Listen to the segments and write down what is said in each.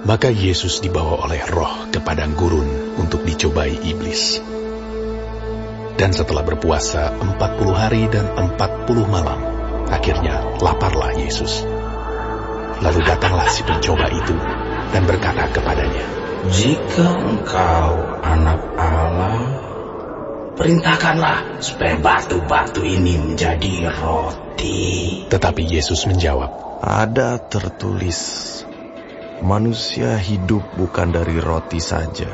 Maka Yesus dibawa oleh Roh ke padang gurun untuk dicobai iblis. Dan setelah berpuasa 40 hari dan 40 malam, akhirnya laparlah Yesus. Lalu datanglah si pencoba itu dan berkata kepadanya, "Jika engkau anak Allah, perintahkanlah supaya batu-batu ini menjadi roti." Tetapi Yesus menjawab, "Ada tertulis, manusia hidup bukan dari roti saja,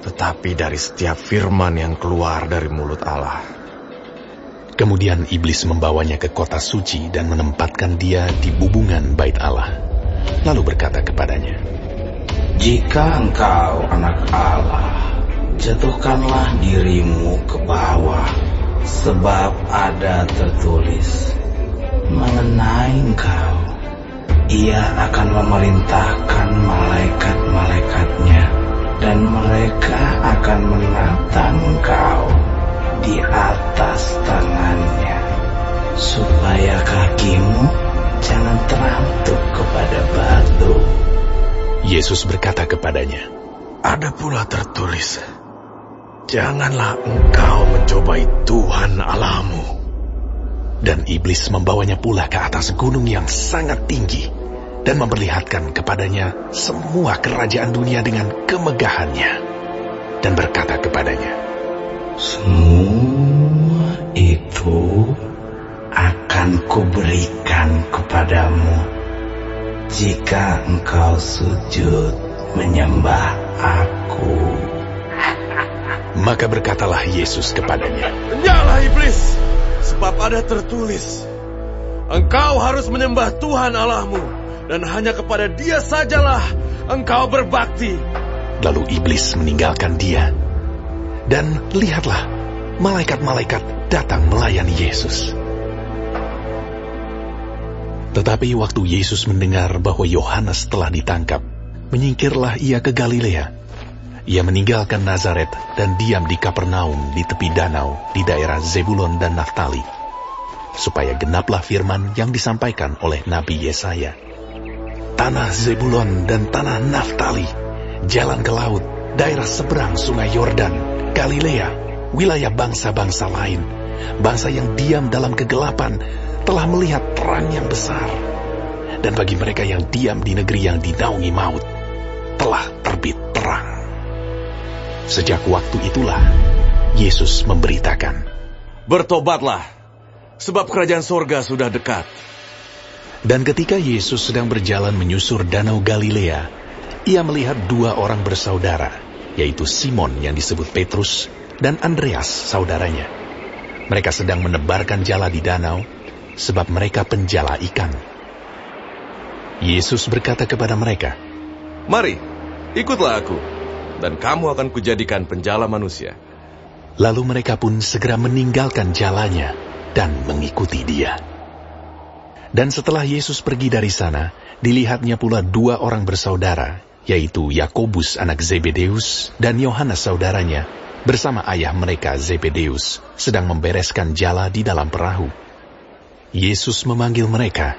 tetapi dari setiap firman yang keluar dari mulut Allah." Kemudian iblis membawanya ke kota suci dan menempatkan dia di bubungan bait Allah. Lalu berkata kepadanya, "Jika engkau anak Allah, jatuhkanlah dirimu ke bawah, sebab ada tertulis mengenai engkau, Ia akan memerintahkan malaikat-malaikatnya, dan mereka akan menatang engkau di atas tangannya, supaya kakimu jangan terantuk kepada batu." Yesus berkata kepadanya, "Ada pula tertulis, janganlah engkau mencobai Tuhan Allahmu." Dan iblis membawanya pula ke atas gunung yang sangat tinggi dan memperlihatkan kepadanya semua kerajaan dunia dengan kemegahannya, dan berkata kepadanya, "Semua itu akan kuberikan kepadamu jika engkau sujud menyembah Aku." Maka berkatalah Yesus kepadanya, "Nyala iblis, sebab ada tertulis, engkau harus menyembah Tuhan Allahmu, dan hanya kepada Dia sajalah engkau berbakti." Lalu iblis meninggalkan dia. Dan lihatlah, malaikat-malaikat datang melayani Yesus. Tetapi waktu Yesus mendengar bahwa Yohanes telah ditangkap, menyingkirlah ia ke Galilea. Ia meninggalkan Nazaret dan diam di Kapernaum di tepi danau di daerah Zebulon dan Naftali, supaya genaplah firman yang disampaikan oleh Nabi Yesaya. "Tanah Zebulon dan tanah Naftali, jalan ke laut, daerah seberang sungai Yordan, Galilea, wilayah bangsa-bangsa lain, bangsa yang diam dalam kegelapan, telah melihat terang yang besar. Dan bagi mereka yang diam di negeri yang dinaungi maut, telah terbit terang." Sejak waktu itulah, Yesus memberitakan, "Bertobatlah, sebab kerajaan sorga sudah dekat." Dan ketika Yesus sedang berjalan menyusur danau Galilea, ia melihat dua orang bersaudara, yaitu Simon yang disebut Petrus dan Andreas saudaranya. Mereka sedang menebarkan jala di danau, sebab mereka penjala ikan. Yesus berkata kepada mereka, "Mari, ikutlah Aku, dan kamu akan kujadikan penjala manusia." Lalu mereka pun segera meninggalkan jalannya dan mengikuti Dia. Dan setelah Yesus pergi dari sana, dilihatnya pula dua orang bersaudara, yaitu Yakobus anak Zebedeus dan Yohanes saudaranya, bersama ayah mereka Zebedeus, sedang membereskan jala di dalam perahu. Yesus memanggil mereka,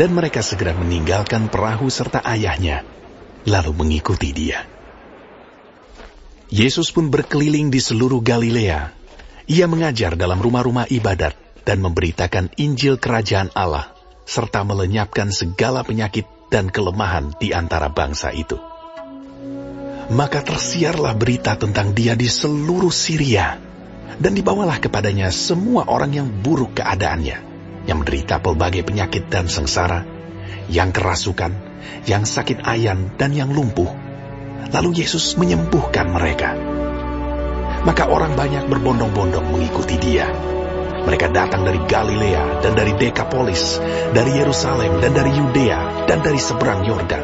dan mereka segera meninggalkan perahu serta ayahnya, lalu mengikuti Dia. Yesus pun berkeliling di seluruh Galilea. Ia mengajar dalam rumah-rumah ibadat dan memberitakan Injil Kerajaan Allah, serta melenyapkan segala penyakit dan kelemahan di antara bangsa itu. Maka tersiarlah berita tentang Dia di seluruh Syria, dan dibawalah kepadanya semua orang yang buruk keadaannya, yang menderita pelbagai penyakit dan sengsara, yang kerasukan, yang sakit ayan, dan yang lumpuh. Lalu Yesus menyembuhkan mereka. Maka orang banyak berbondong-bondong mengikuti Dia. Mereka datang dari Galilea dan dari Dekapolis, dari Yerusalem dan dari Yudea dan dari seberang Yordan,